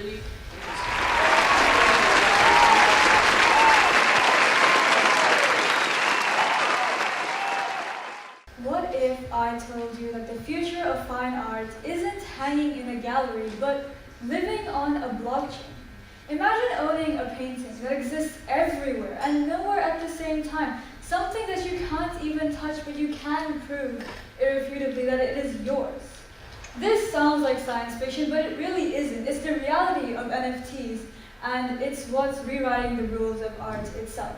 really What if I told you that the future of fine art isn't hanging in a gallery, but living on a blockchain? Imagine owning a painting that exists everywhere and nowhere at the same time. Something that you can't even touch, but you can prove irrefutably that it is yours. This sounds like science fiction, but it really isn't. It's the reality of NFTs, and it's what's rewriting the rules of art itself.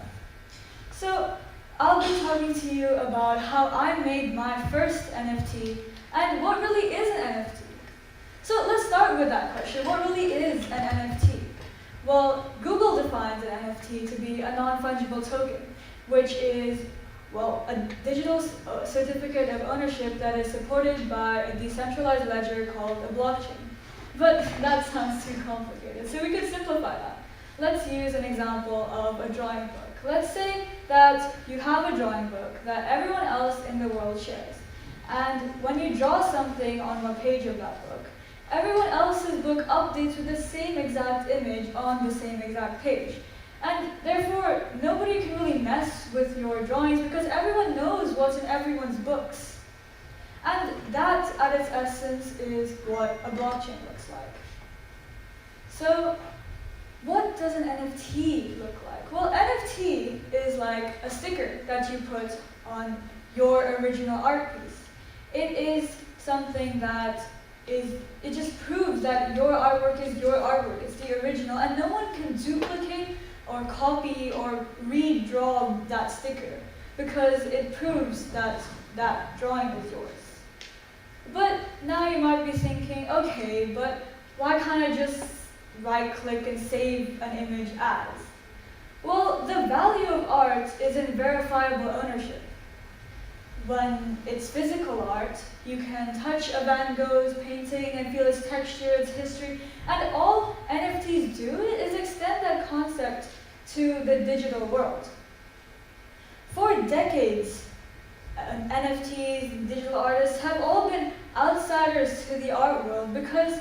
So, I'll be talking to you about how I made my first NFT and what really is an NFT. So let's start with that question. What really is an NFT? Well, Google defines an NFT to be a non-fungible token, which is, well, a digital certificate of ownership that is supported by a decentralized ledger called a blockchain. But that sounds too complicated, so we could simplify that. Let's use an example of a drawing book. Let's say that you have a drawing book that everyone else in the world shares. And when you draw something on one page of that book, everyone else's book updates with the same exact image on the same exact page. And therefore, nobody can really mess with your drawings because everyone knows what's in everyone's books. And that, at its essence, is what a blockchain looks like. So, what does an NFT look like? Well, NFT is like a sticker that you put on your original art piece. It is something that it just proves that your artwork is your artwork. It's the original, and no one can duplicate or copy or redraw that sticker because it proves that that drawing is yours. But now you might be thinking, okay, but why can't I just right-click and save an image as? Well, the value of art is in verifiable ownership. When it's physical art, you can touch a Van Gogh's painting and feel its texture, its history, and all NFTs do is extend that concept to the digital world. For decades, NFTs, digital artists have all been outsiders to the art world because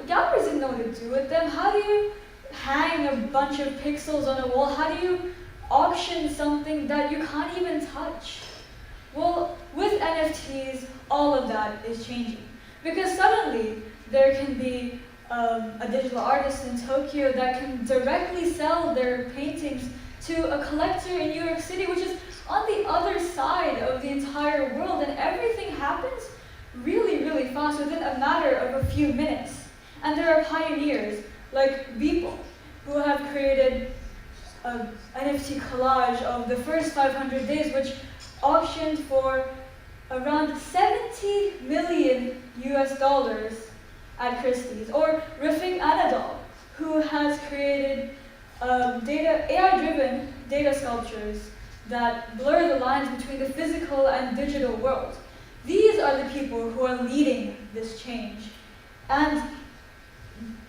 galleries didn't know what to do with them. How do you hang a bunch of pixels on a wall? How do you auction something that you can't even touch? Well, with NFTs, all of that is changing. Because suddenly, there can be a digital artist in Tokyo that can directly sell their paintings to a collector in New York City, which is on the other side of the entire world, and everything happens really, really fast within a matter of a few minutes. And there are pioneers like Beeple, who have created an NFT collage of the first 500 days, which auctioned for around 70 million US dollars at Christie's. Or Rafik Anadol, who has created AI-driven data sculptures that blur the lines between the physical and digital world. These are the people who are leading this change. And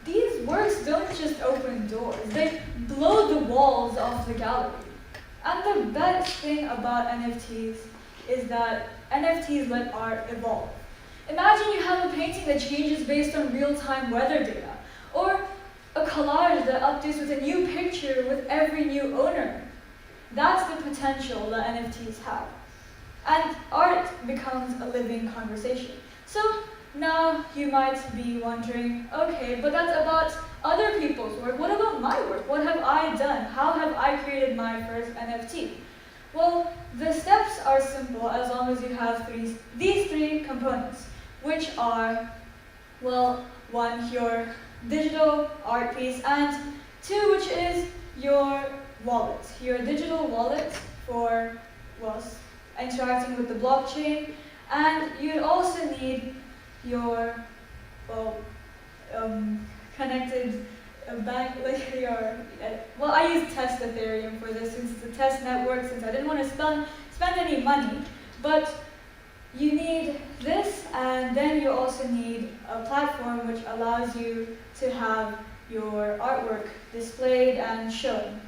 these works don't just open doors, they blow the walls off the gallery. And the best thing about NFTs is that NFTs let art evolve. Imagine you have a painting that changes based on real-time weather data, or a collage that updates with a new picture with every new owner. That's the potential that NFTs have. And art becomes a living conversation. So now you might be wondering, okay, but that's about other people's work. What about my work? What have I done? How have I created my first NFT? Well, the steps are simple as long as you have these three components, which are, well, one, your digital art piece, and two, which is your wallet, your digital wallet for, well, interacting with the blockchain, and you'd also need your, well, connected bank, like your, well, I use test Ethereum for this since it's a test network, since I didn't want to spend any money, but you need this, and then you also need a platform which allows you to have your artwork displayed and shown.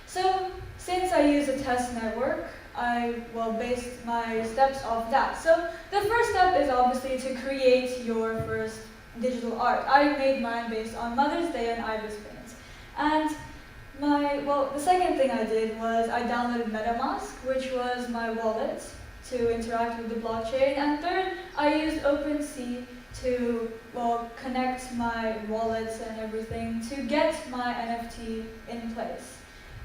So, since I use a test network, I based my steps off that. So, the first step is obviously to create your first digital art. I made mine based on Mother's Day and Ibis paints. And the second thing I did was I downloaded MetaMask, which was my wallet to interact with the blockchain. And third, I used OpenSea to connect my wallets and everything to get my NFT in place.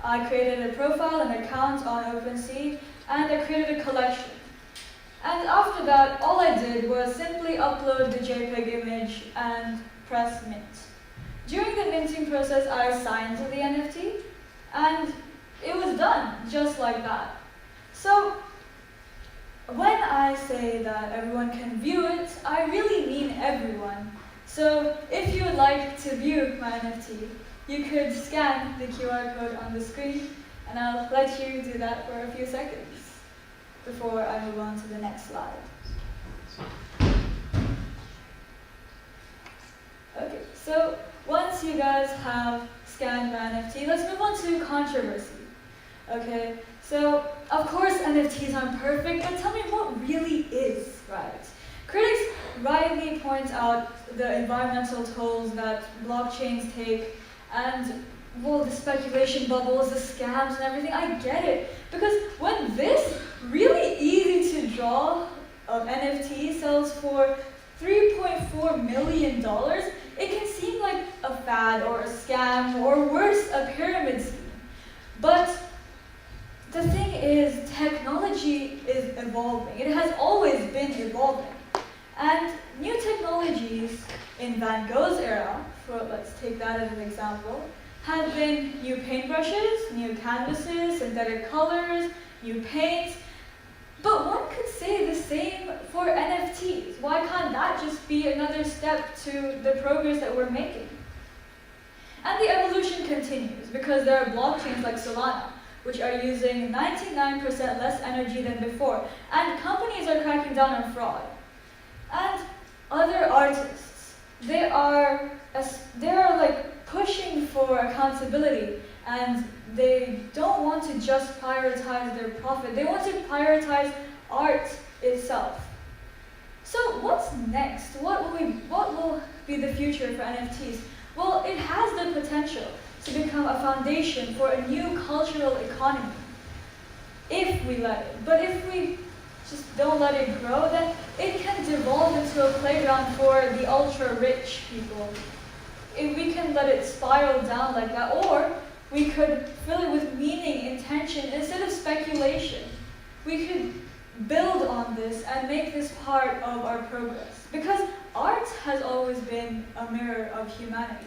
I created a profile and account on OpenSea, and I created a collection. And after that, all I did was simply upload the JPEG image and press mint. During the minting process, I signed the NFT, and it was done, just like that. So, when I say that everyone can view it, I really mean everyone. So, if you would like to view my NFT, you could scan the QR code on the screen, and I'll let you do that for a few seconds before I move on to the next slide. Okay, so once you guys have scanned my NFT, let's move on to controversy. Okay, so of course NFTs aren't perfect, but tell me what really is right. Critics rightly point out the environmental tolls that blockchains take, and the speculation bubbles, the scams and everything. I get it, because when this really easy to draw NFT sells for $3.4 million, it can seem like a fad or a scam or worse, a pyramid scheme. But the thing is, technology is evolving. It has always been evolving. And new technologies in Van Gogh's era, let's take that as an example, have been new paintbrushes, new canvases, synthetic colors, new paints. But one could say the same for NFTs. Why can't that just be another step to the progress that we're making? And the evolution continues because there are blockchains like Solana, which are using 99% less energy than before, and companies are cracking down on fraud. And other artists, they are like pushing for accountability, and they don't want to just prioritize their profit. They want to prioritize art itself. So what's next? What will be the future for NFTs? Well, it has the potential to become a foundation for a new cultural economy, if we let it. But if we just don't let it grow, then it can devolve into a playground for the ultra-rich people. If we can let it spiral down like that, or we could fill it with meaning, intention, instead of speculation. We could build on this and make this part of our progress. Because art has always been a mirror of humanity.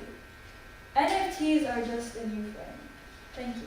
NFTs are just a new frame. Thank you.